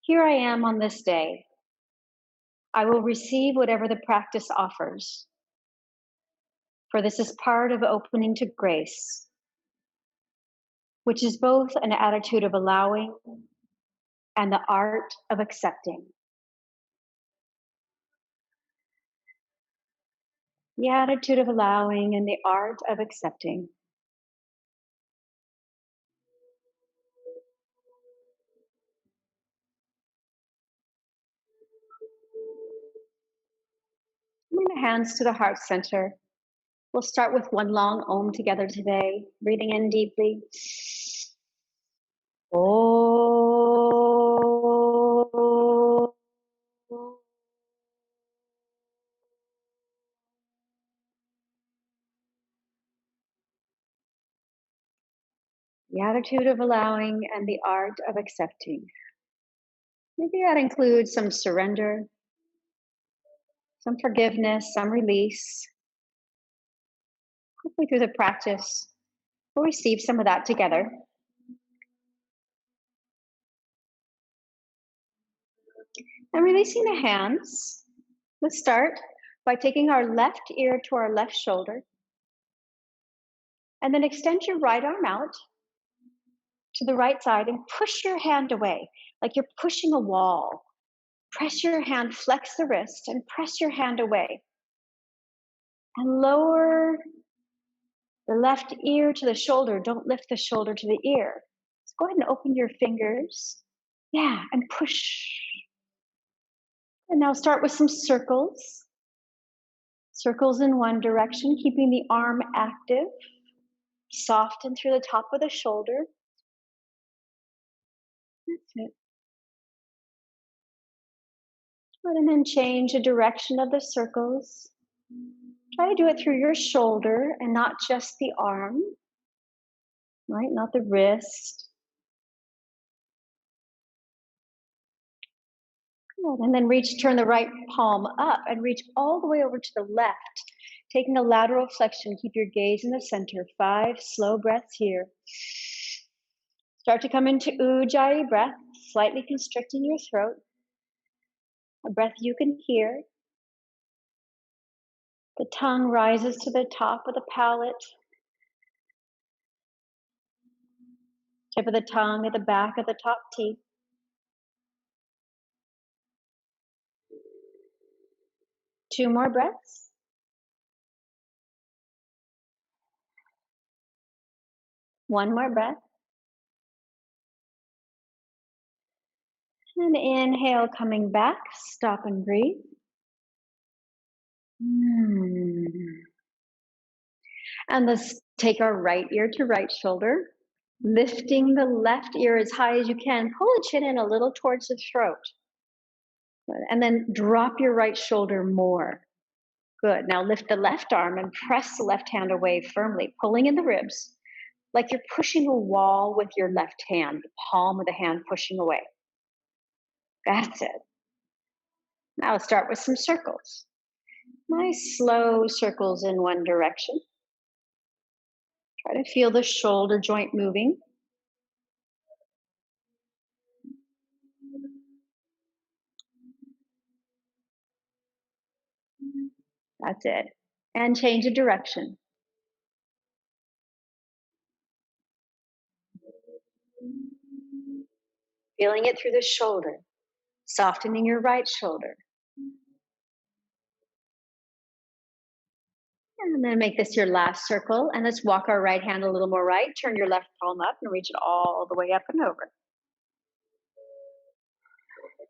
Here I am on this day. I will receive whatever the practice offers, for this is part of opening to grace, which is both an attitude of allowing and the art of accepting. The attitude of allowing and the art of accepting. Bring the hands to the heart center. We'll start with one long Om together today, breathing in deeply. Om. The attitude of allowing and the art of accepting. Maybe that includes some surrender, some forgiveness, some release. Hopefully through the practice, we'll receive some of that together. And releasing the hands, let's start by taking our left ear to our left shoulder. And then extend your right arm out to the right side and push your hand away, like you're pushing a wall. Press your hand, flex the wrist, and press your hand away. And lower the left ear to the shoulder. Don't lift the shoulder to the ear. So go ahead and open your fingers. Yeah, and push. And now start with some circles. Circles in one direction, keeping the arm active. Soften through the top of the shoulder. That's it. And then change the direction of the circles. Try to do it through your shoulder and not just the arm, right? Not the wrist. Good. And then turn the right palm up and reach all the way over to the left. Taking a lateral flexion, keep your gaze in the center. 5 slow breaths here. Start to come into Ujjayi breath, slightly constricting your throat. A breath you can hear. The tongue rises to the top of the palate. Tip of the tongue at the back of the top teeth. Two more breaths. One more breath. And inhale, coming back. Stop and breathe. And let's take our right ear to right shoulder. Lifting the left ear as high as you can. Pull the chin in a little towards the throat. And then drop your right shoulder more. Good. Now lift the left arm and press the left hand away firmly, pulling in the ribs, like you're pushing a wall with your left hand, the palm of the hand pushing away. That's it. Now let's start with some circles. Nice slow circles in one direction. Try to feel the shoulder joint moving. That's it. And change the direction. Feeling it through the shoulder, softening your right shoulder. And then make this your last circle. And let's walk our right hand a little more right. Turn your left palm up and reach it all the way up and over.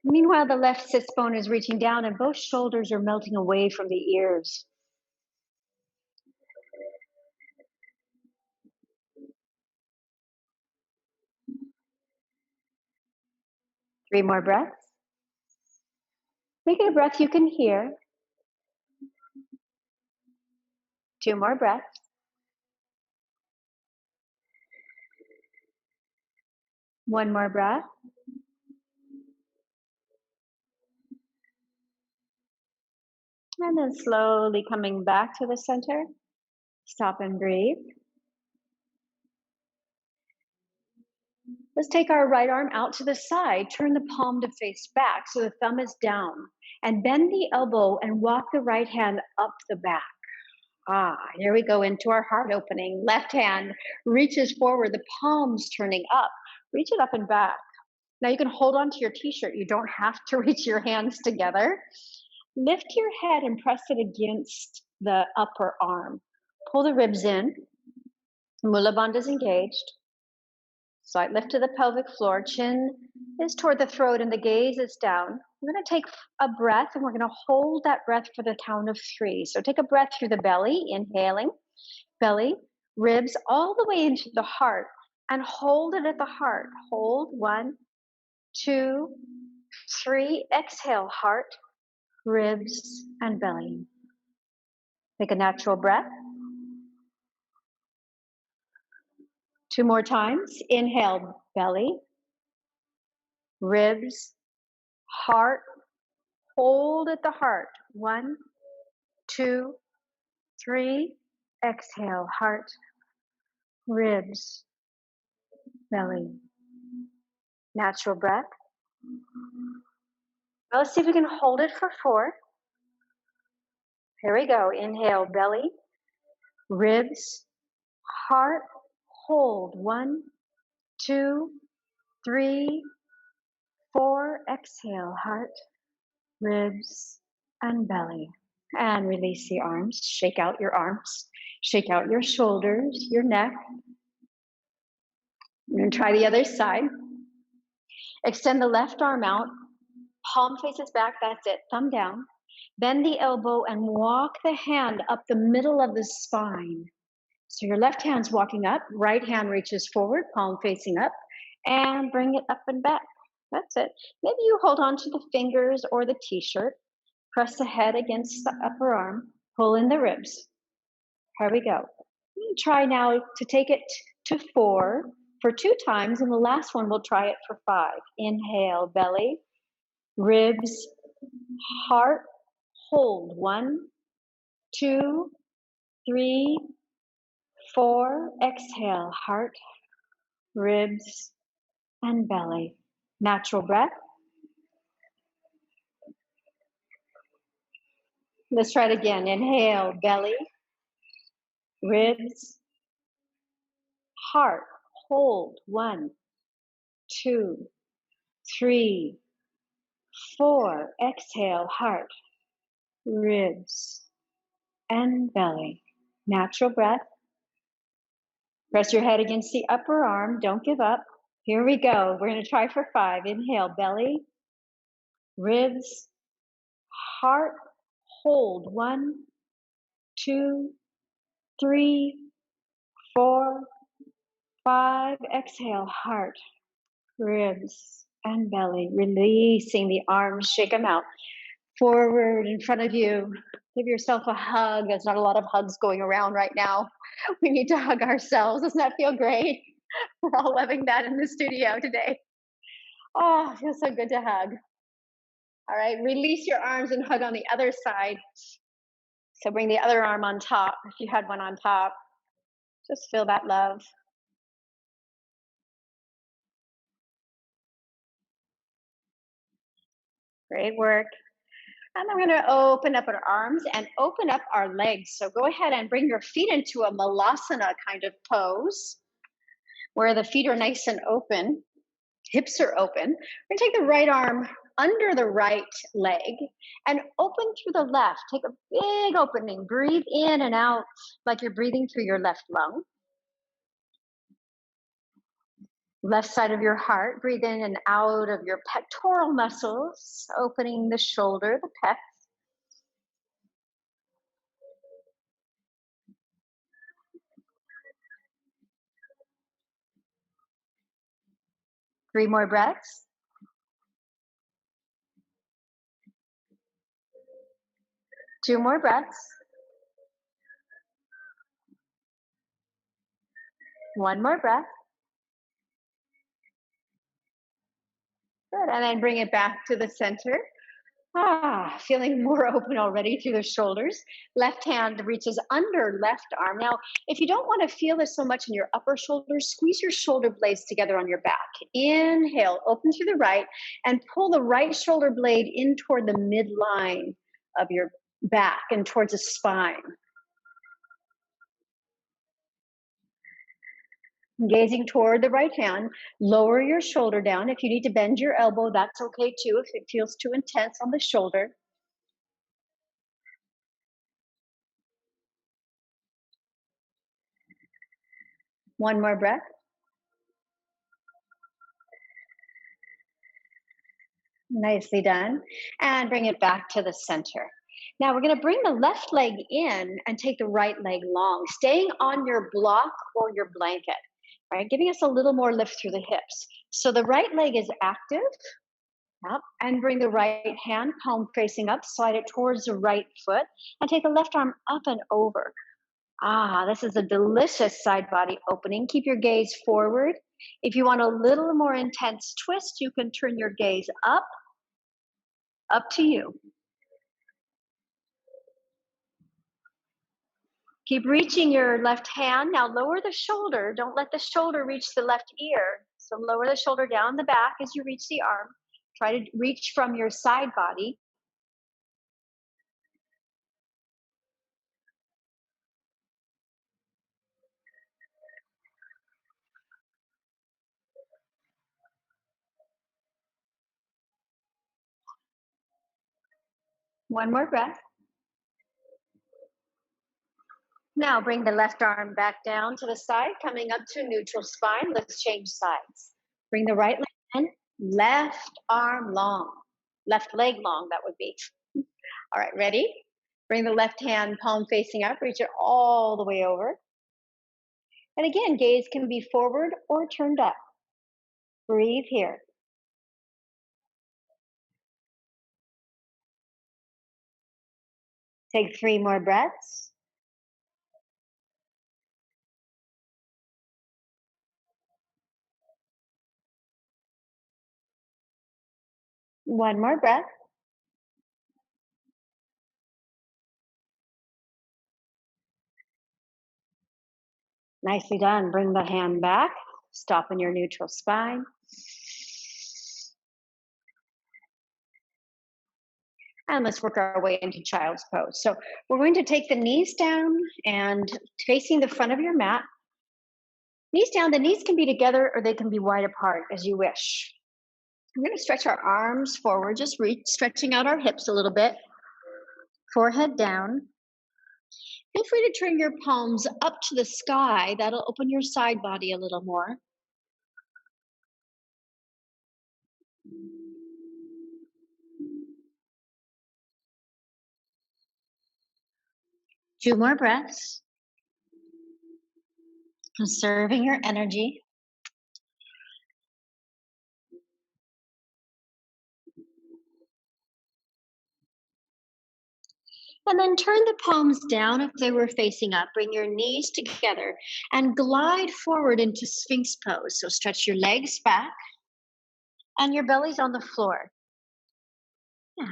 Meanwhile, the left sits bone is reaching down and both shoulders are melting away from the ears. Three more breaths. Make it a breath you can hear. Two more breaths. One more breath. And then slowly coming back to the center. Stop and breathe. Let's take our right arm out to the side, turn the palm to face back so the thumb is down, and bend the elbow and walk the right hand up the back. Here we go into our heart opening. Left hand reaches forward, the palms turning up. Reach it up and back. Now you can hold on to your t-shirt. You don't have to reach your hands together. Lift your head and press it against the upper arm. Pull the ribs in. Mula bandha is engaged. Slight lift to the pelvic floor. Chin is toward the throat and the gaze is down. We're going to take a breath and we're going to hold that breath for the count of 3. So take a breath through the belly, inhaling, belly, ribs, all the way into the heart, and hold it at the heart. Hold 1, 2, 3. Exhale, heart, ribs, and belly. Take a natural breath. 2 more times. Inhale, belly, ribs, heart. Hold at the heart. 1, 2, 3. Exhale, heart, ribs, belly. Natural breath. Now let's see if we can hold it for 4. Here we go. Inhale, belly, ribs, heart. Hold. 1, 2, 3, 4. Exhale, heart, ribs, and belly. And release the arms. Shake out your arms. Shake out your shoulders, your neck. We're going to try the other side. Extend the left arm out. Palm faces back. That's it. Thumb down. Bend the elbow and walk the hand up the middle of the spine. So your left hand's walking up. Right hand reaches forward, palm facing up. And bring it up and back. That's it. Maybe you hold on to the fingers or the t-shirt. Press the head against the upper arm. Pull in the ribs. Here we go. Try now to take it to 4 for 2 times, and the last one we'll try it for 5. Inhale, belly, ribs, heart. Hold. 1, 2, 3, 4. Exhale, heart, ribs, and belly. Natural breath. Let's try it again. Inhale, belly, ribs, heart. Hold. 1, 2, 3, 4. Exhale, heart, ribs, and belly. Natural breath. Press your head against the upper arm. Don't give up. Here we go. We're going to try for 5. Inhale, belly, ribs, heart. Hold. 1, 2, 3, 4, 5. Exhale, heart, ribs, and belly. Releasing the arms. Shake them out. Forward in front of you. Give yourself a hug. There's not a lot of hugs going around right now. We need to hug ourselves. Doesn't that feel great? We're all loving that in the studio today. Oh, it feels so good to hug. All right, release your arms and hug on the other side. So bring the other arm on top if you had one on top. Just feel that love. Great work. And then we're going to open up our arms and open up our legs. So go ahead and bring your feet into a Malasana kind of pose where the feet are nice and open, hips are open. We're going to take the right arm under the right leg and open through the left. Take a big opening. Breathe in and out like you're breathing through your left lung. Left side of your heart. Breathe in and out of your pectoral muscles, opening the shoulder, the pecs. 3 more breaths. 2 more breaths. 1 more breath. Good, and then bring it back to the center. Feeling more open already through the shoulders. Left hand reaches under left arm. Now, if you don't want to feel this so much in your upper shoulders, squeeze your shoulder blades together on your back. Inhale, open through the right, and pull the right shoulder blade in toward the midline of your back and towards the spine. Gazing toward the right hand, lower your shoulder down. If you need to bend your elbow, that's okay too, if it feels too intense on the shoulder. One more breath. Nicely done. And bring it back to the center. Now we're going to bring the left leg in and take the right leg long, staying on your block or your blanket, right? Giving us a little more lift through the hips. So the right leg is active. Yep. And bring the right hand, palm facing up, slide it towards the right foot, and take the left arm up and over. This is a delicious side body opening. Keep your gaze forward. If you want a little more intense twist, you can turn your gaze up to you. Keep reaching your left hand. Now lower the shoulder. Don't let the shoulder reach the left ear. So lower the shoulder down the back as you reach the arm. Try to reach from your side body. One more breath. Now bring the left arm back down to the side, coming up to neutral spine. Let's change sides. Bring the right leg in, left arm long, left leg long, that would be. All right, ready? Bring the left hand palm facing up, reach it all the way over. And again, gaze can be forward or turned up. Breathe here. Take 3 more breaths. One more breath. Nicely done. Bring the hand back. Stop in your neutral spine. And let's work our way into child's pose. So we're going to take the knees down and facing the front of your mat. Knees down, the knees can be together or they can be wide apart as you wish. We're going to stretch our arms forward, just stretching out our hips a little bit. Forehead down. Feel free to turn your palms up to the sky. That'll open your side body a little more. Two more breaths. Conserving your energy. And then turn the palms down if they were facing up. Bring your knees together and glide forward into Sphinx Pose. So stretch your legs back and your belly's on the floor. Yeah.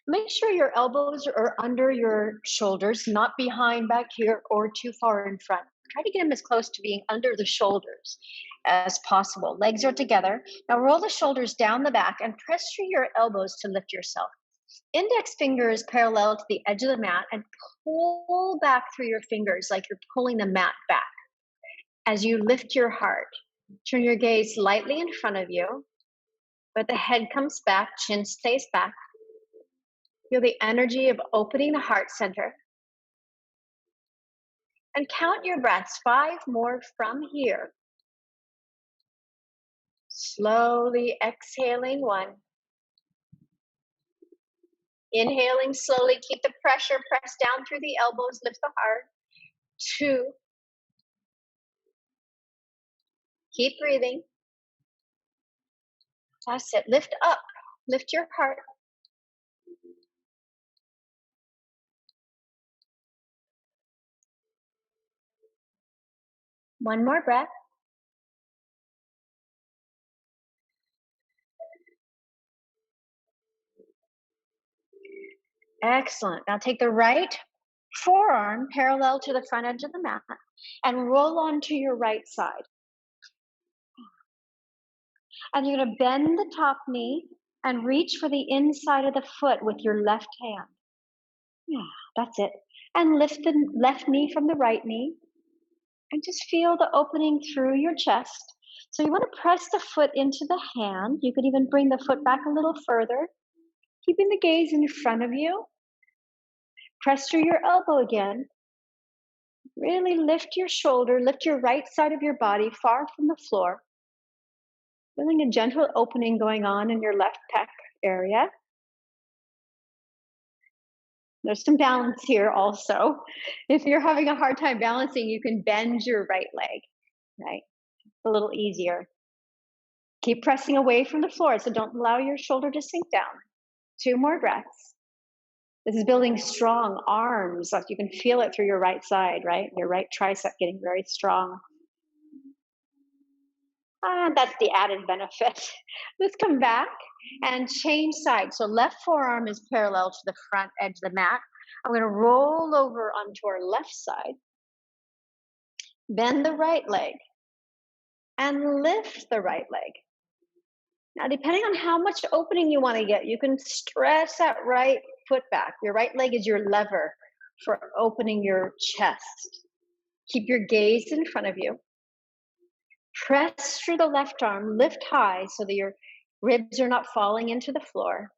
Make sure your elbows are under your shoulders, not behind back here or too far in front. Try to get them as close to being under the shoulders as possible. Legs are together. Now roll the shoulders down the back and press through your elbows to lift yourself. Index fingers parallel to the edge of the mat and pull back through your fingers like you're pulling the mat back. As you lift your heart, turn your gaze lightly in front of you, but the head comes back, chin stays back. Feel the energy of opening the heart center. And count your breaths, 5 more from here. Slowly exhaling, 1. Inhaling slowly, keep the pressure, press down through the elbows, lift the heart. 2. Keep breathing. That's it, lift up, lift your heart. One more breath. Excellent. Now take the right forearm parallel to the front edge of the mat and roll onto your right side. And you're going to bend the top knee and reach for the inside of the foot with your left hand. Yeah, that's it. And lift the left knee from the right knee and just feel the opening through your chest. So you want to press the foot into the hand. You could even bring the foot back a little further, keeping the gaze in front of you. Press through your elbow again. Really lift your shoulder, lift your right side of your body far from the floor. Feeling a gentle opening going on in your left pec area. There's some balance here also. If you're having a hard time balancing, you can bend your right leg, right? A little easier. Keep pressing away from the floor, so don't allow your shoulder to sink down. 2 more breaths. This is building strong arms. Like you can feel it through your right side, right? Your right tricep getting very strong. That's the added benefit. Let's come back and change sides. So left forearm is parallel to the front edge of the mat. I'm going to roll over onto our left side, bend the right leg, and lift the right leg. Now, depending on how much opening you want to get, you can stretch that right foot back. Your right leg is your lever for opening your chest. Keep your gaze in front of you. Press through the left arm, lift high so that your ribs are not falling into the floor.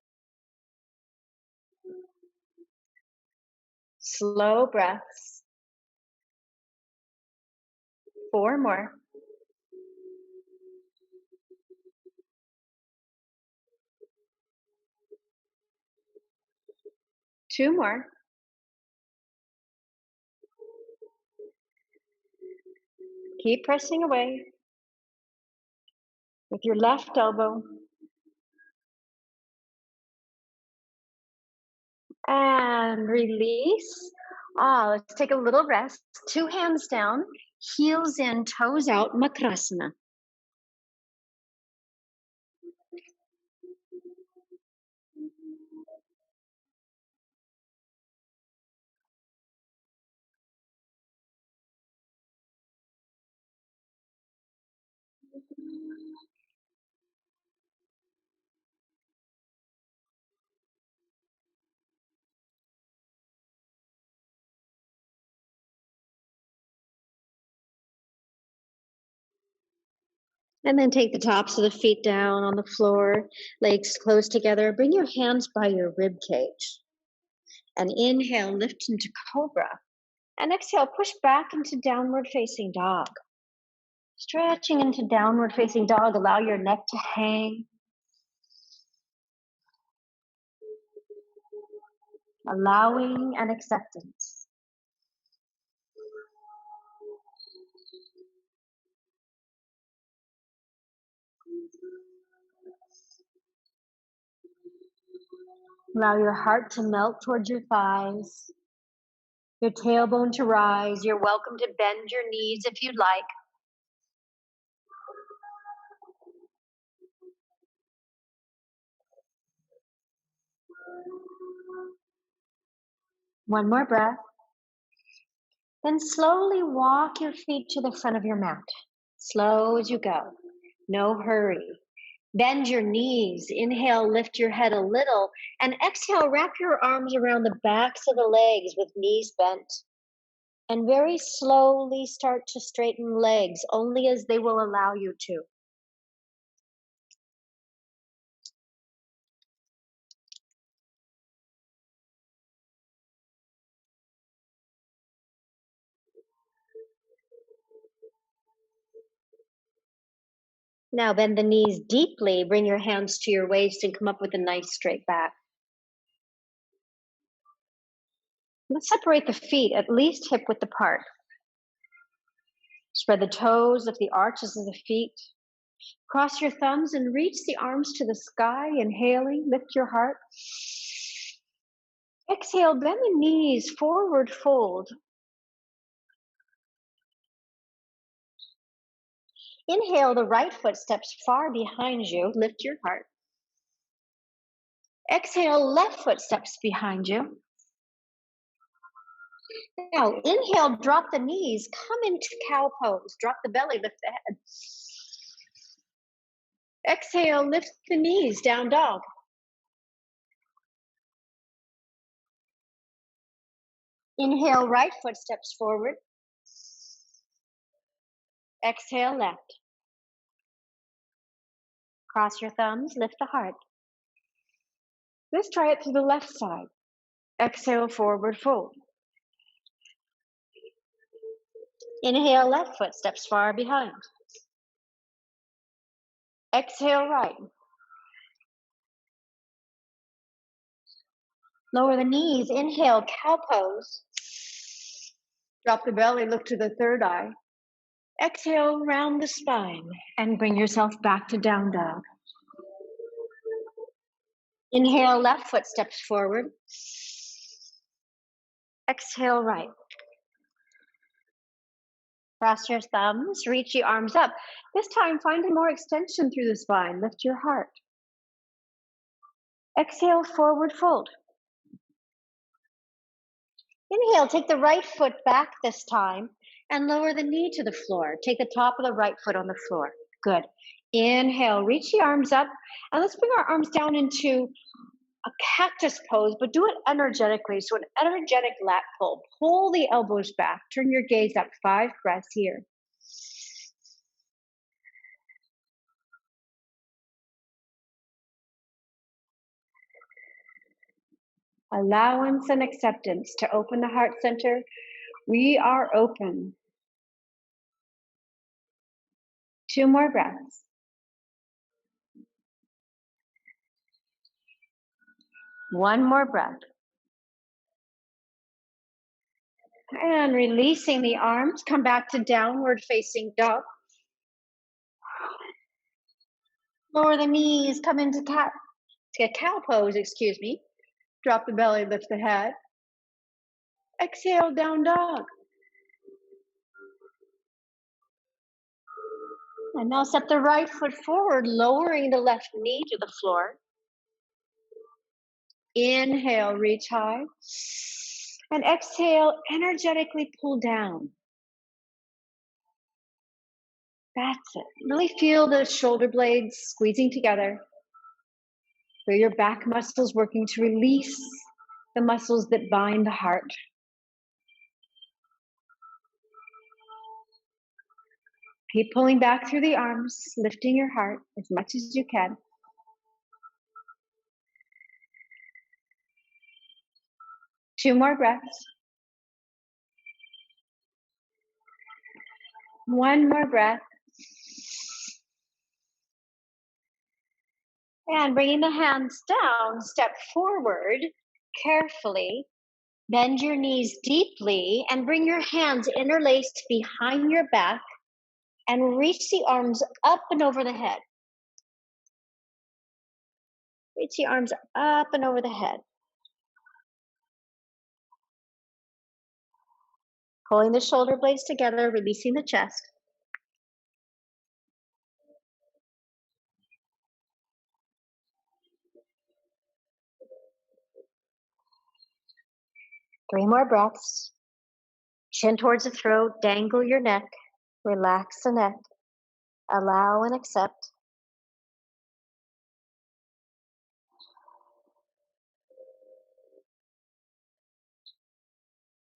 Slow breaths. 4 more. Two more. Keep pressing away with your left elbow. And release. Let's take a little rest. 2 hands down, heels in, toes out, Makrasana. And then take the tops of the feet down on the floor, legs close together. Bring your hands by your rib cage. And inhale, lift into Cobra. And exhale, push back into downward facing dog. Stretching into downward facing dog, allow your neck to hang. Allowing and acceptance. Allow your heart to melt towards your thighs, your tailbone to rise. You're welcome to bend your knees if you'd like. One more breath. Then slowly walk your feet to the front of your mat. Slow as you go. No hurry. Bend your knees. Inhale, lift your head a little. And exhale, wrap your arms around the backs of the legs with knees bent. And very slowly start to straighten legs, only as they will allow you to. Now bend the knees deeply, bring your hands to your waist and come up with a nice straight back. Let's separate the feet at least hip width apart. Spread the toes, lift the arches of the feet. Cross your thumbs and reach the arms to the sky, inhaling, lift your heart. Exhale, bend the knees, forward fold. Inhale, the right foot steps far behind you, lift your heart. Exhale, left foot steps behind you. Now, inhale, drop the knees, come into cow pose. Drop the belly, lift the head. Exhale, lift the knees, down dog. Inhale, right foot steps forward. Exhale, left. Cross your thumbs, lift the heart. Let's try it to the left side. Exhale, forward fold. Inhale, left foot steps far behind. Exhale, right. Lower the knees. Inhale, cow pose. Drop the belly, look to the third eye. Exhale, round the spine and bring yourself back to down dog. Inhale, left foot steps forward. Exhale, right. Cross your thumbs, reach the arms up. This time, find more extension through the spine. Lift your heart. Exhale, forward fold. Inhale, take the right foot back this time and lower the knee to the floor. Take the top of the right foot on the floor. Good. Inhale, reach the arms up, and let's bring our arms down into a cactus pose, but do it energetically. So an energetic lat pull. Pull the elbows back. Turn your gaze up. 5 breaths here. Allowance and acceptance to open the heart center. We are open. 2 more breaths. One more breath. And releasing the arms, come back to downward facing dog. Lower the knees, come into cow pose, excuse me. Drop the belly, lift the head. Exhale, down dog. And now step the right foot forward, lowering the left knee to the floor. Inhale, reach high. And exhale, energetically pull down. That's it. Really feel the shoulder blades squeezing together. Feel your back muscles working to release the muscles that bind the heart. Keep pulling back through the arms, lifting your heart as much as you can. Two more breaths. One more breath. And bringing the hands down, step forward carefully. Bend your knees deeply and bring your hands interlaced behind your back and reach the arms up and over the head. Reach the arms up and over the head. Pulling the shoulder blades together, releasing the chest. Three more breaths. Chin towards the throat, dangle your neck, relax the neck, allow and accept.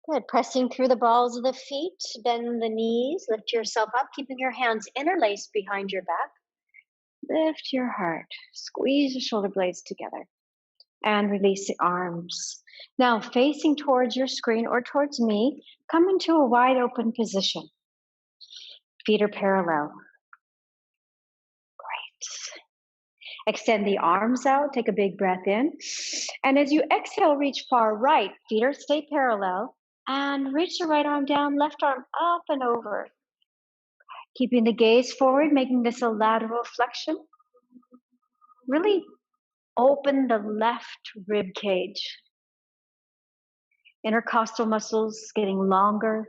Good, pressing through the balls of the feet, bend the knees, lift yourself up, keeping your hands interlaced behind your back. Lift your heart, squeeze the shoulder blades together, and release the arms. Now, facing towards your screen or towards me, come into a wide open position. Feet are parallel. Great. Extend the arms out, take a big breath in. And as you exhale, reach far right, feet are stay parallel, and reach the right arm down, left arm up and over. Keeping the gaze forward, making this a lateral flexion. Really open the left rib cage. Intercostal muscles getting longer.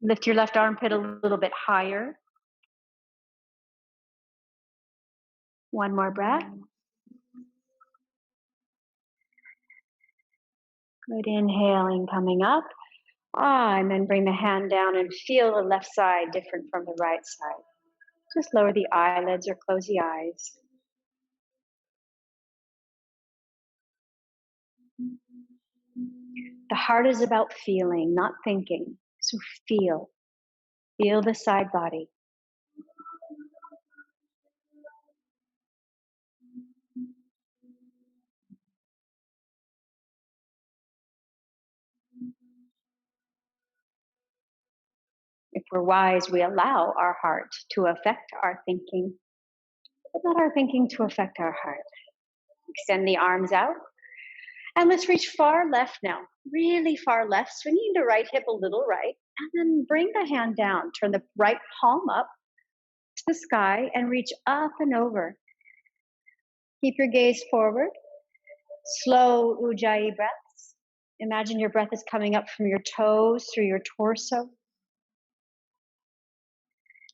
Lift your left armpit a little bit higher. One more breath. Good, inhaling, coming up. And then bring the hand down and feel the left side different from the right side. Just lower the eyelids or close the eyes. The heart is about feeling, not thinking. So feel. Feel the side body. If we're wise, we allow our heart to affect our thinking, but not our thinking to affect our heart. Extend the arms out. And let's reach far left now, really far left, swinging the right hip a little right, and then bring the hand down. Turn the right palm up to the sky and reach up and over. Keep your gaze forward. Slow Ujjayi breaths. Imagine your breath is coming up from your toes, through your torso,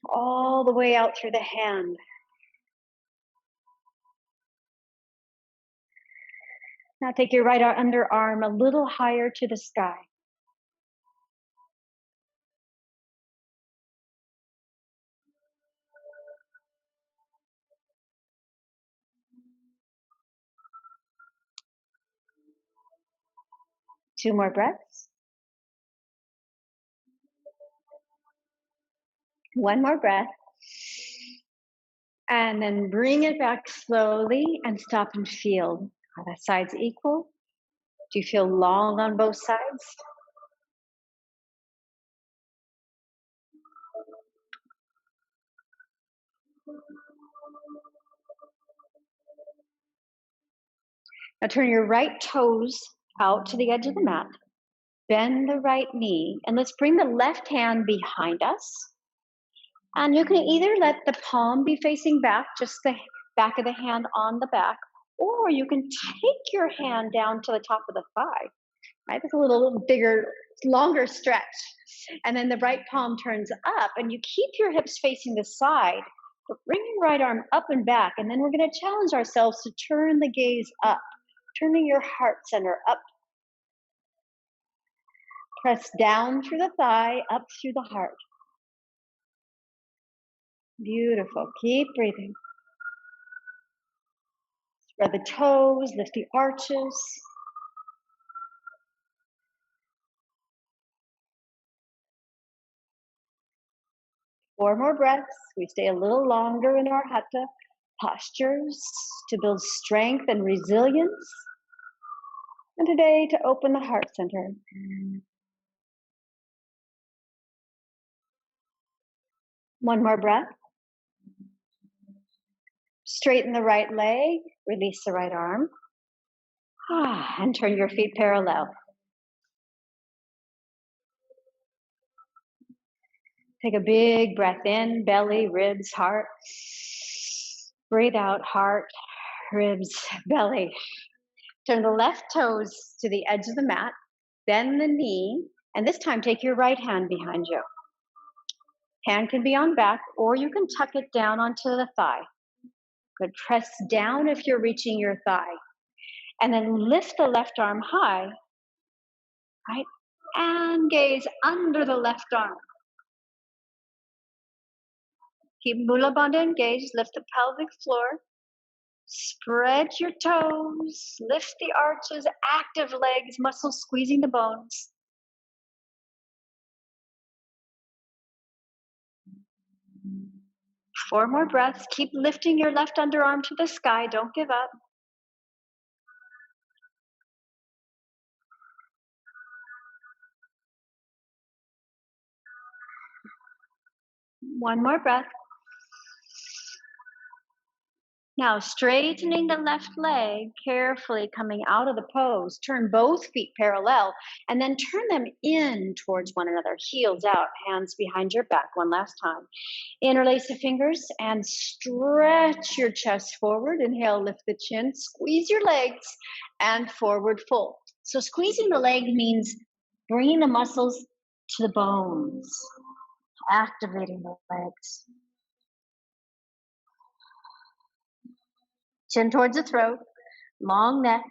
all the way out through the hand. Now take your right underarm a little higher to the sky. Two more breaths. One more breath. And then bring it back slowly and stop and feel. Are the sides equal? Do you feel long on both sides? Now turn your right toes out to the edge of the mat. Bend the right knee, and let's bring the left hand behind us. And you can either let the palm be facing back, just the back of the hand on the back, or you can take your hand down to the top of the thigh. Right, that's a little bigger, longer stretch. And then the right palm turns up, and you keep your hips facing the side, but bring your right arm up and back. And then we're going to challenge ourselves to turn the gaze up, turning your heart center up. Press down through the thigh, up through the heart. Beautiful. Keep breathing. Spread the toes, lift the arches. Four more breaths. We stay a little longer in our Hatha postures to build strength and resilience. And today to open the heart center. One more breath. Straighten the right leg, release the right arm. And turn your feet parallel. Take a big breath in, belly, ribs, heart. Breathe out, heart, ribs, belly. Turn the left toes to the edge of the mat. Bend the knee, and this time take your right hand behind you. Hand can be on back, or you can tuck it down onto the thigh. Good. Press down if you're reaching your thigh. And then lift the left arm high, right? And gaze under the left arm. Keep Mula Bandha engaged, lift the pelvic floor. Spread your toes, lift the arches, active legs, muscles squeezing the bones. Four more breaths. Keep lifting your left underarm to the sky. Don't give up. One more breath. Now, straightening the left leg, carefully coming out of the pose. Turn both feet parallel, and then turn them in towards one another. Heels out, hands behind your back. One last time. Interlace the fingers and stretch your chest forward. Inhale, lift the chin, squeeze your legs, and forward fold. So squeezing the leg means bringing the muscles to the bones, activating the legs. Chin towards the throat, long neck.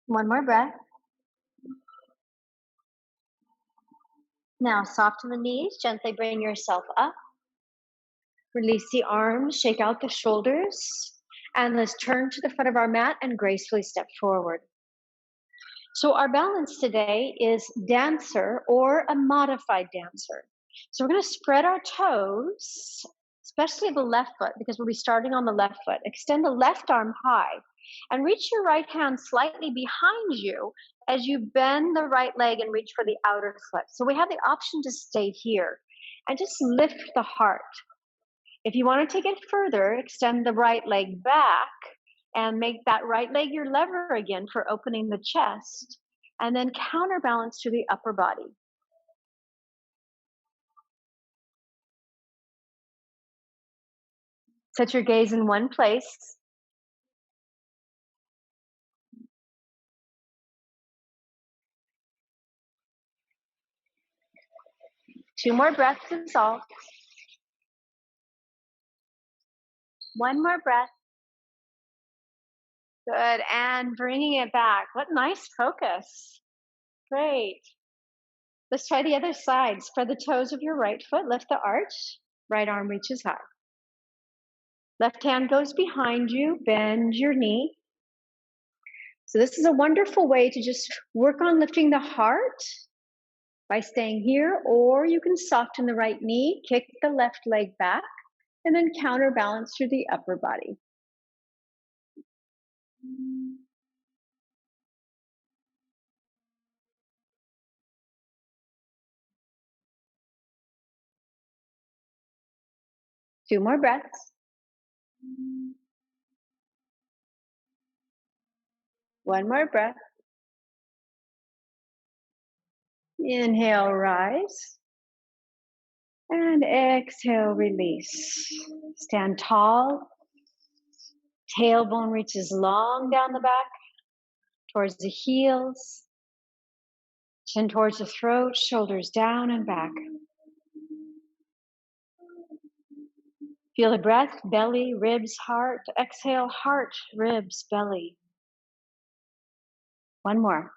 One more breath. Now soften the knees, gently bring yourself up. Release the arms, shake out the shoulders, and let's turn to the front of our mat and gracefully step forward. So our balance today is dancer or a modified dancer. So we're going to spread our toes, especially the left foot, because we'll be starting on the left foot. Extend the left arm high and reach your right hand slightly behind you as you bend the right leg and reach for the outer foot. So we have the option to stay here and just lift the heart. If you want to take it further, extend the right leg back and make that right leg your lever again for opening the chest, and then counterbalance to the upper body. Set your gaze in one place. Two more breaths is all. One more breath. Good, and bringing it back. What nice focus. Great. Let's try the other side. Spread the toes of your right foot, lift the arch, right arm reaches high. Left hand goes behind you, bend your knee. So this is a wonderful way to just work on lifting the heart by staying here, or you can soften the right knee, kick the left leg back, and then counterbalance through the upper body. Two more breaths. One more breath. Inhale, rise. And exhale, release. Stand tall. Tailbone reaches long down the back, towards the heels. Chin towards the throat, shoulders down and back. Feel the breath, belly, ribs, heart. Exhale, heart, ribs, belly. One more.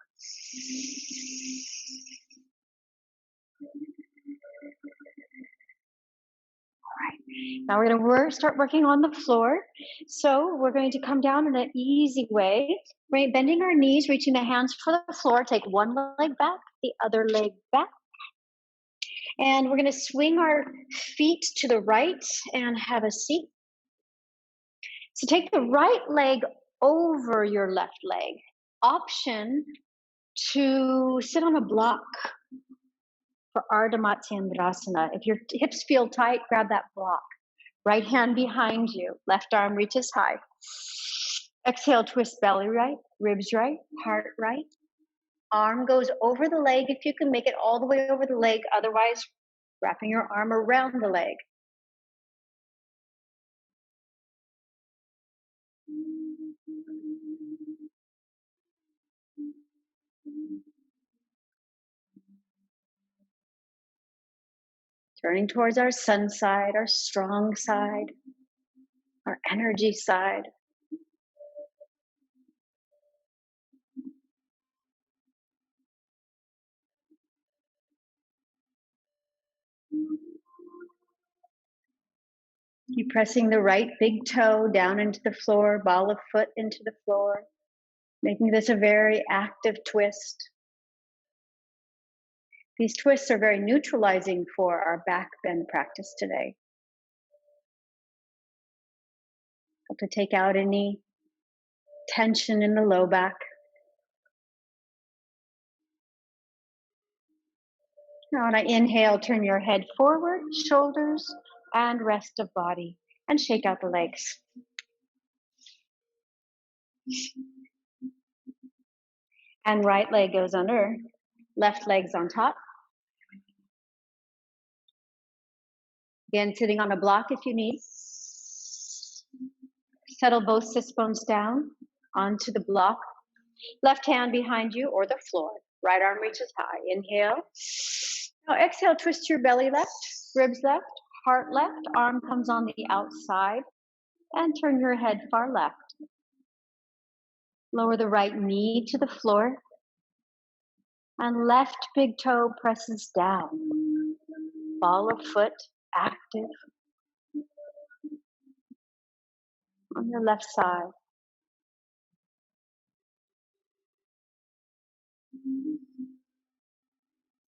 Now we're going to start working on the floor. So we're going to come down in an easy way, right? Bending our knees, reaching the hands for the floor. Take one leg back, the other leg back. And we're going to swing our feet to the right and have a seat. So take the right leg over your left leg. Option to sit on a block for Ardha Matsyendrasana. If your hips feel tight, grab that block. Right hand behind you, left arm reaches high. Exhale, twist belly right, ribs right, heart right. Arm goes over the leg if you can make it all the way over the leg, otherwise wrapping your arm around the leg. Turning towards our sun side, our strong side, our energy side. Keep pressing the right big toe down into the floor, ball of foot into the floor, making this a very active twist. These twists are very neutralizing for our back bend practice today. To take out any tension in the low back. Now on an inhale, turn your head forward, shoulders, and rest of body, and shake out the legs. And right leg goes under, left leg's on top. Again, sitting on a block if you need. Settle both sits bones down onto the block. Left hand behind you or the floor. Right arm reaches high. Inhale. Now exhale, twist your belly left, ribs left, heart left, arm comes on the outside, and turn your head far left. Lower the right knee to the floor, and left big toe presses down. Ball of foot active on your left side.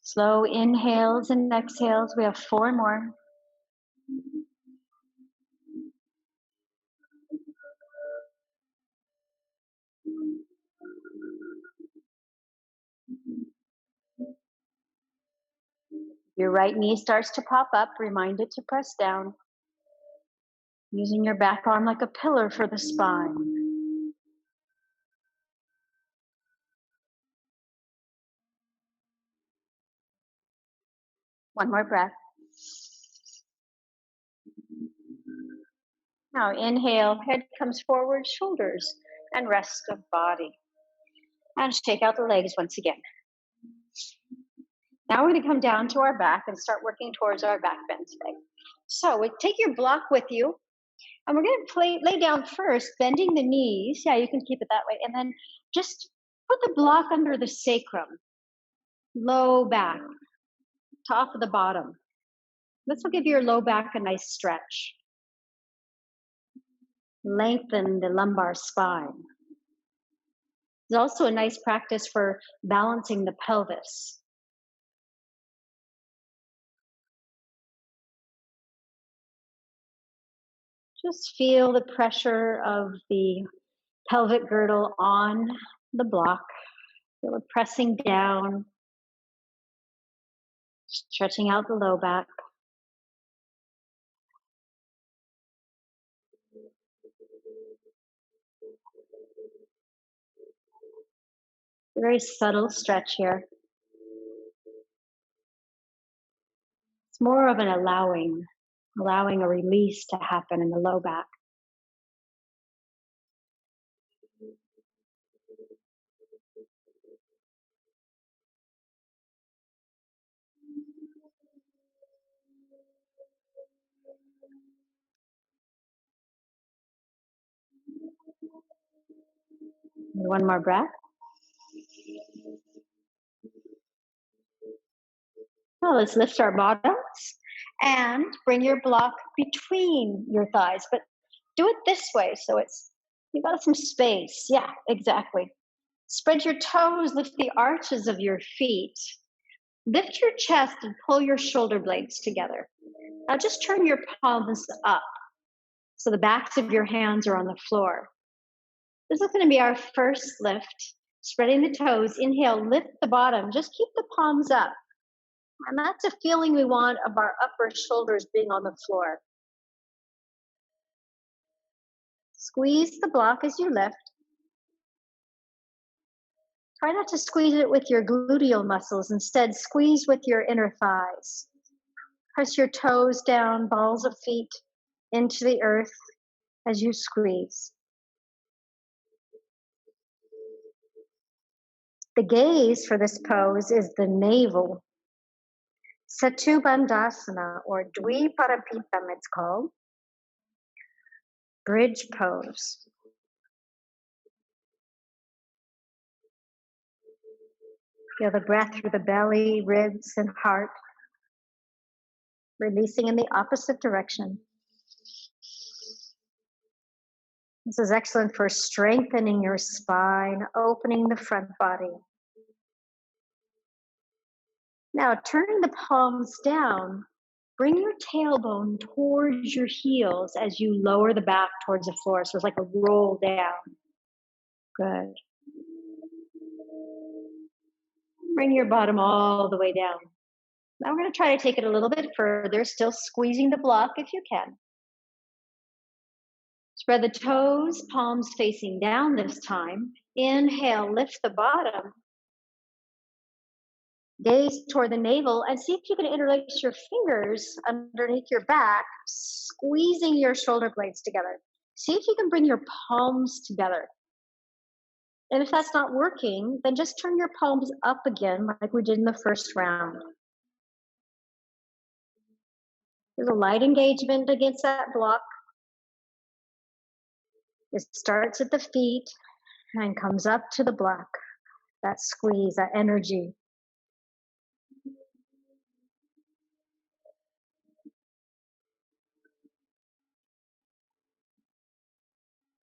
Slow inhales and exhales. We have 4 more. Your right knee starts to pop up. Remind it to press down. Using your back arm like a pillar for the spine. One more breath. Now inhale, head comes forward, shoulders, and rest of body. And shake out the legs once again. Now we're going to come down to our back and start working towards our back bend today. So take your block with you, and we're going to lay down first, bending the knees. Yeah, you can keep it that way. And then just put the block under the sacrum, low back, top of the bottom. This will give your low back a nice stretch. Lengthen the lumbar spine. It's also a nice practice for balancing the pelvis. Just feel the pressure of the pelvic girdle on the block. Feel it pressing down, stretching out the low back. A very subtle stretch here. It's more of an allowing a release to happen in the low back. One more breath. Well, let's lift our bottoms and bring your block between your thighs, but do it this way so you got some space. Yeah, exactly. Spread your toes, lift the arches of your feet. Lift your chest and pull your shoulder blades together. Now just turn your palms up so the backs of your hands are on the floor. This is going to be our first lift. Spreading the toes. Inhale, lift the bottom. Just keep the palms up. And that's a feeling we want of our upper shoulders being on the floor. Squeeze the block as you lift. Try not to squeeze it with your gluteal muscles. Instead, squeeze with your inner thighs. Press your toes down, balls of feet into the earth as you squeeze. The gaze for this pose is the navel. Setu bandhasana, or dviparapitam it's called. Bridge pose. Feel the breath through the belly, ribs, and heart. Releasing in the opposite direction. This is excellent for strengthening your spine, opening the front body. Now, turning the palms down, bring your tailbone towards your heels as you lower the back towards the floor. So it's like a roll down. Good. Bring your bottom all the way down. Now we're going to try to take it a little bit further, still squeezing the block if you can. Spread the toes, palms facing down this time. Inhale, lift the bottom. Gaze toward the navel and see if you can interlace your fingers underneath your back, squeezing your shoulder blades together. See if you can bring your palms together. And if that's not working, then just turn your palms up again like we did in the first round. There's a light engagement against that block. It starts at the feet and comes up to the block. That squeeze, that energy.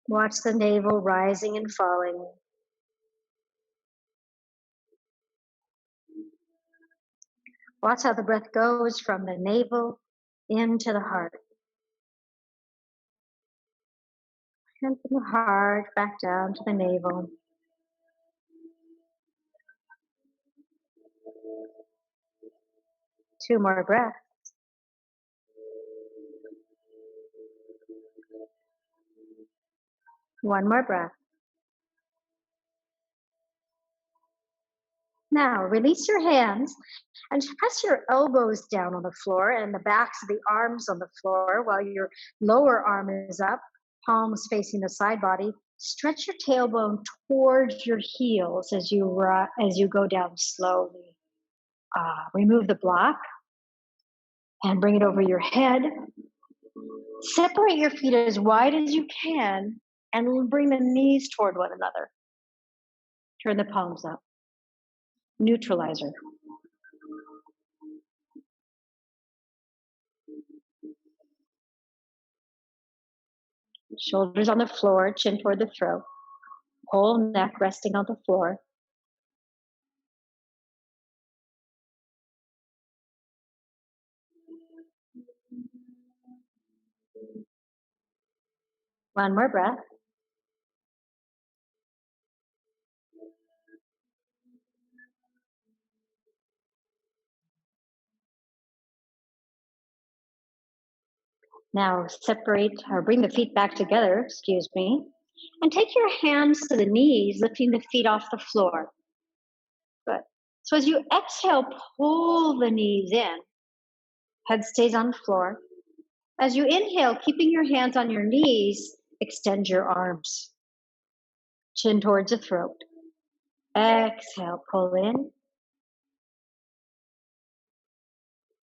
Watch the navel rising and falling. Watch how the breath goes from the navel into the heart. And from the heart back down to the navel. Two more breaths. One more breath. Now release your hands and press your elbows down on the floor and the backs of the arms on the floor while your lower arm is up, palms facing the side body. Stretch your tailbone towards your heels as you go down slowly. Remove the block and bring it over your head. Separate your feet as wide as you can and bring the knees toward one another. Turn the palms up. Neutralizer. Shoulders on the floor, chin toward the throat. Whole neck resting on the floor. One more breath. Now separate or bring the feet back together, excuse me, and take your hands to the knees, lifting the feet off the floor. Good. So as you exhale, pull the knees in. Head stays on the floor. As you inhale, keeping your hands on your knees, extend your arms. Chin towards the throat. Exhale, pull in.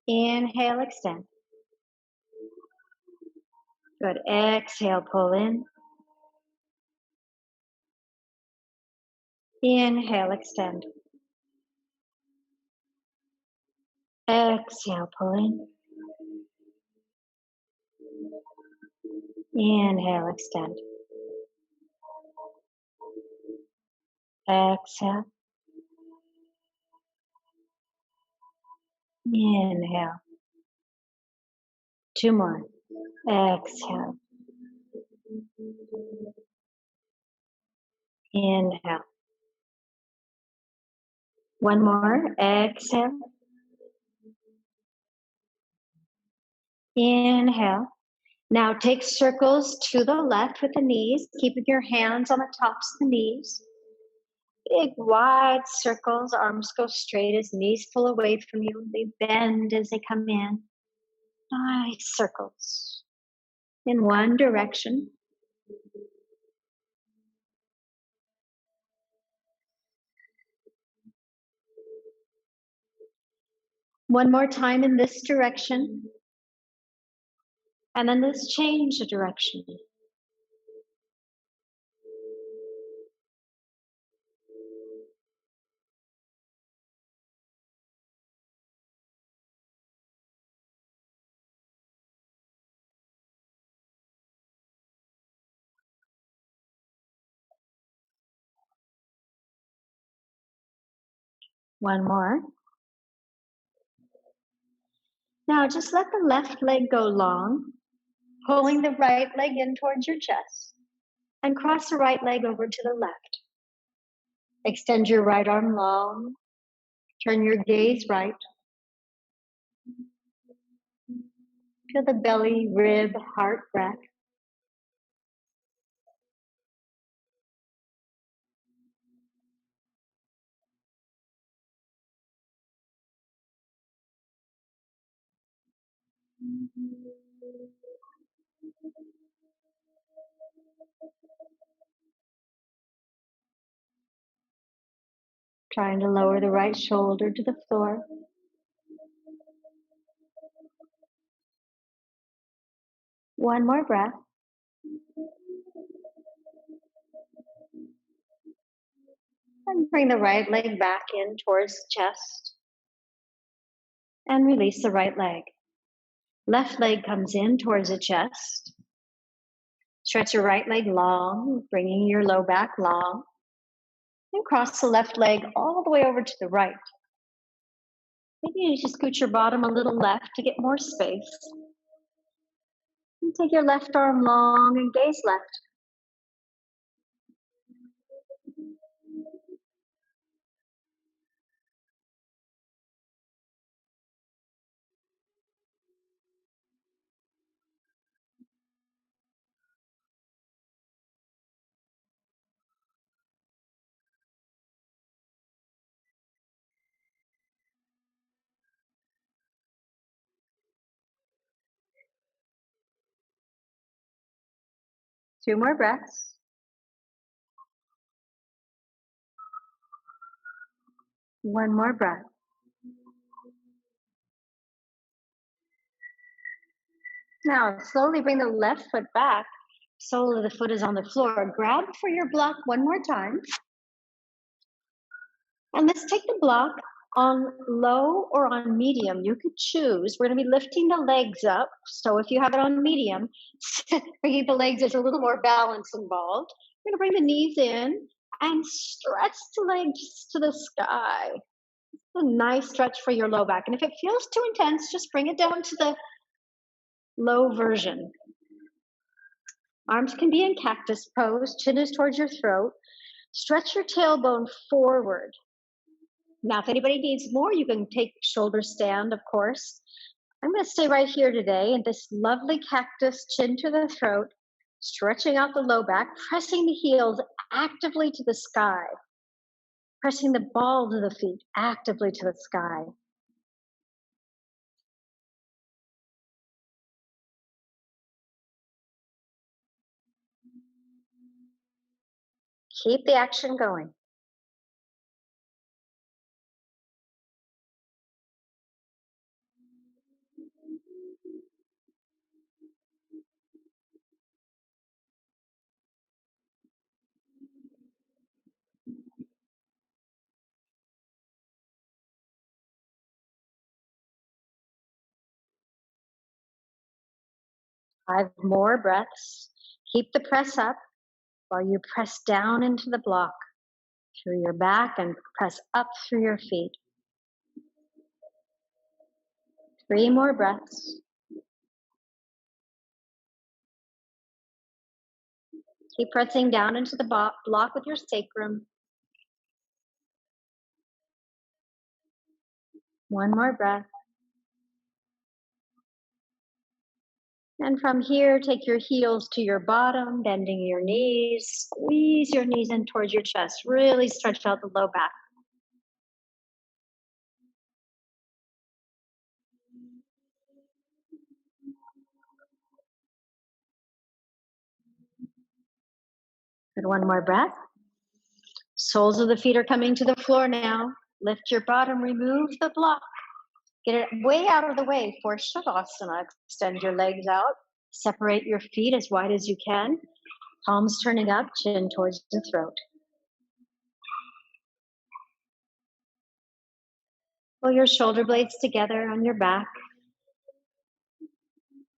Inhale, extend. Good. Exhale, pull in. Inhale, extend. Exhale, pull in. Inhale, extend. Exhale. Inhale. Two more. Exhale. Inhale. One more. Exhale. Inhale. Now take circles to the left with the knees, keeping your hands on the tops of the knees. Big wide circles, arms go straight as knees pull away from you. They bend as they come in. Nice circles in one direction. One more time in this direction. And then let's change the direction. One more. Now just let the left leg go long, pulling the right leg in towards your chest, and cross the right leg over to the left. Extend your right arm long, turn your gaze right. Feel the belly, rib, heart breath. Trying to lower the right shoulder to the floor. One more breath. And bring the right leg back in towards the chest. And release the right leg. Left leg comes in towards the chest. Stretch your right leg long, bringing your low back long. And cross the left leg all the way over to the right. Maybe you just scoot your bottom a little left to get more space. And take your left arm long and gaze left. Two more breaths. One more breath. Now, slowly bring the left foot back. Sole of the foot is on the floor. Grab for your block one more time. And let's take the block on low or on medium. You could choose. We're going to be lifting the legs up. So if you have it on medium, bringing the legs, there's a little more balance involved. We're going to bring the knees in and stretch the legs to the sky. A nice stretch for your low back. And if it feels too intense, just bring it down to the low version. Arms can be in cactus pose, chin is towards your throat. Stretch your tailbone forward. Now, if anybody needs more, you can take shoulder stand, of course. I'm going to stay right here today in this lovely cactus, chin to the throat, stretching out the low back, pressing the heels actively to the sky, pressing the balls of the feet actively to the sky. Keep the action going. Five more breaths. Keep the press up while you press down into the block through your back and press up through your feet. 3 more breaths. Keep pressing down into the block with your sacrum. 1 more breath. And from here, take your heels to your bottom, bending your knees. Squeeze your knees in towards your chest. Really stretch out the low back. And 1 more breath. Soles of the feet are coming to the floor now. Lift your bottom, remove the block. Get it way out of the way for Shavasana. Extend your legs out. Separate your feet as wide as you can. Palms turning up, chin towards the throat. Pull your shoulder blades together on your back.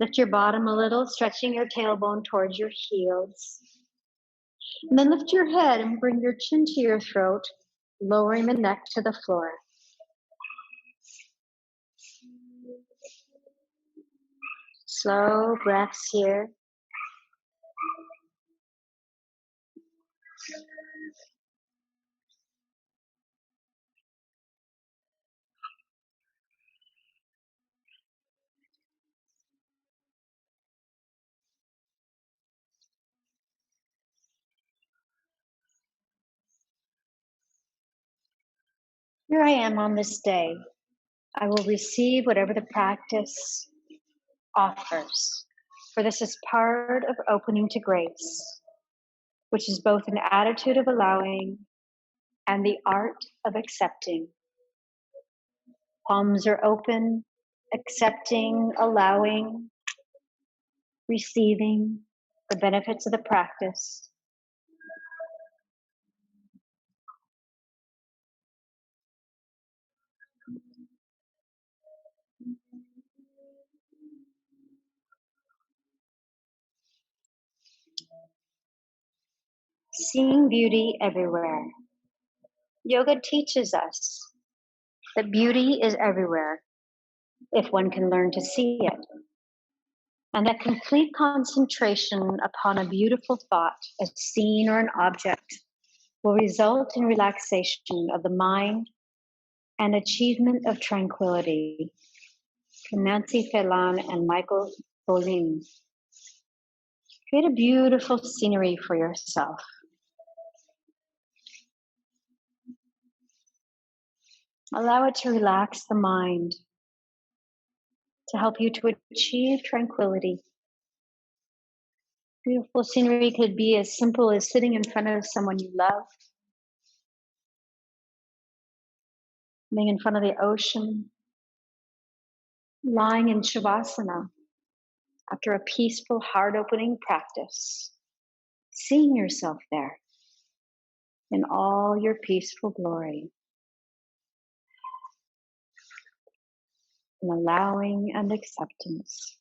Lift your bottom a little, stretching your tailbone towards your heels. And then lift your head and bring your chin to your throat, lowering the neck to the floor. Slow breaths here. Here I am on this day. I will receive whatever the practice offers. For this is part of opening to grace, which is both an attitude of allowing and the art of accepting. Palms are open, accepting, allowing, receiving the benefits of the practice. Seeing beauty everywhere. Yoga teaches us that beauty is everywhere if one can learn to see it. And that complete concentration upon a beautiful thought, a scene, or an object will result in relaxation of the mind and achievement of tranquility. From Nancy Phelan and Michael Bolin. Create a beautiful scenery for yourself. Allow it to relax the mind, to help you to achieve tranquility. Beautiful scenery could be as simple as sitting in front of someone you love, being in front of the ocean, lying in Shavasana after a peaceful, heart-opening practice, seeing yourself there in all your peaceful glory, and allowing and acceptance.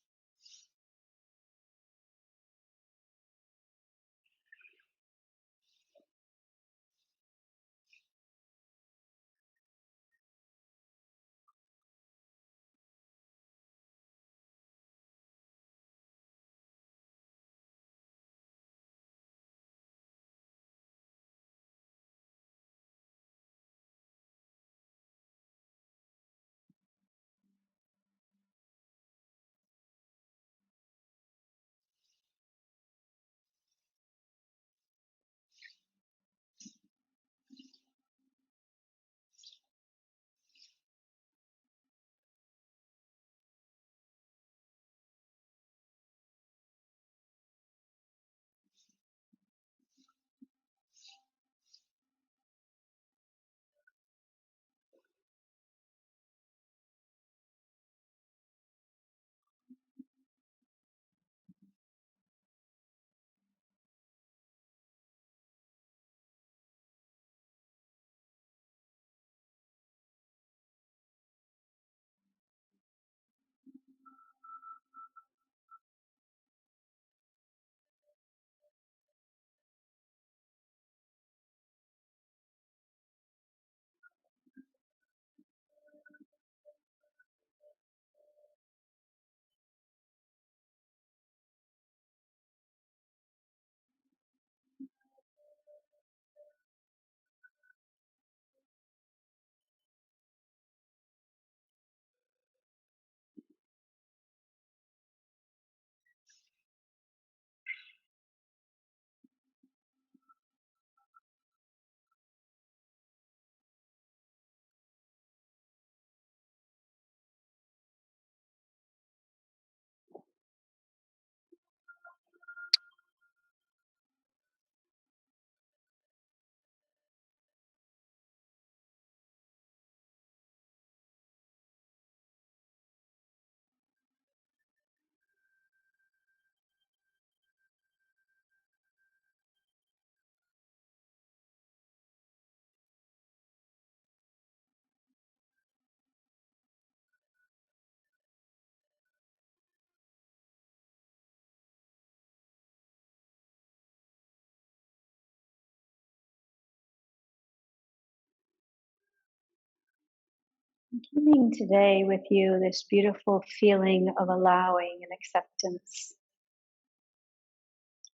Keeping today with you this beautiful feeling of allowing and acceptance.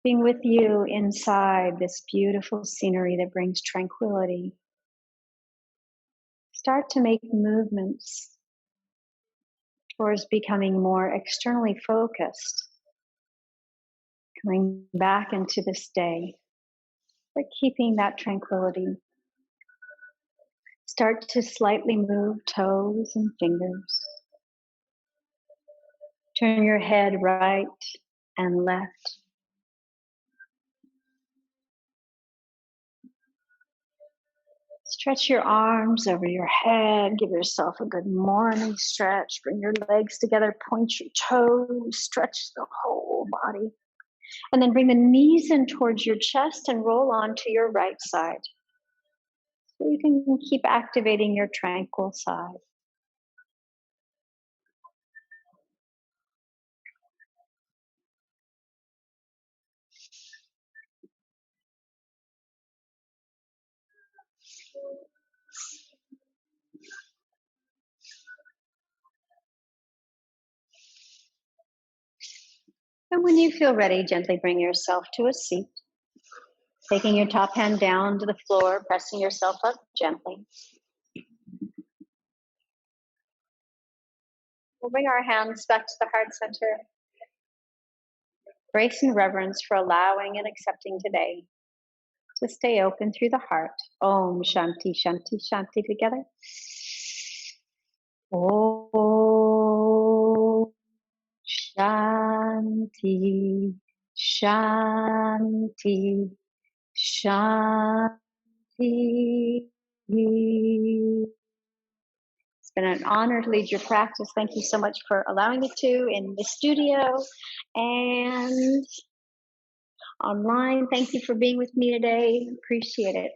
Being with you inside this beautiful scenery that brings tranquility. Start to make movements towards becoming more externally focused. Coming back into this day, but keeping that tranquility. Start to slightly move toes and fingers Turn your head right and left. Stretch your arms over your head. Give yourself a good morning stretch. Bring your legs together. Point your toes. Stretch the whole body. And then bring the knees in towards your chest and roll on to your right side. So you can keep activating your tranquil side. And when you feel ready, gently bring yourself to a seat. Taking your top hand down to the floor, pressing yourself up gently. We'll bring our hands back to the heart center. Grace and reverence for allowing and accepting today to stay open through the heart. Om Shanti Shanti Shanti together. Om Shanti Shanti Shanti. It's been an honor to lead your practice. Thank you so much for allowing me to in the studio and online. Thank you for being with me today. Appreciate it.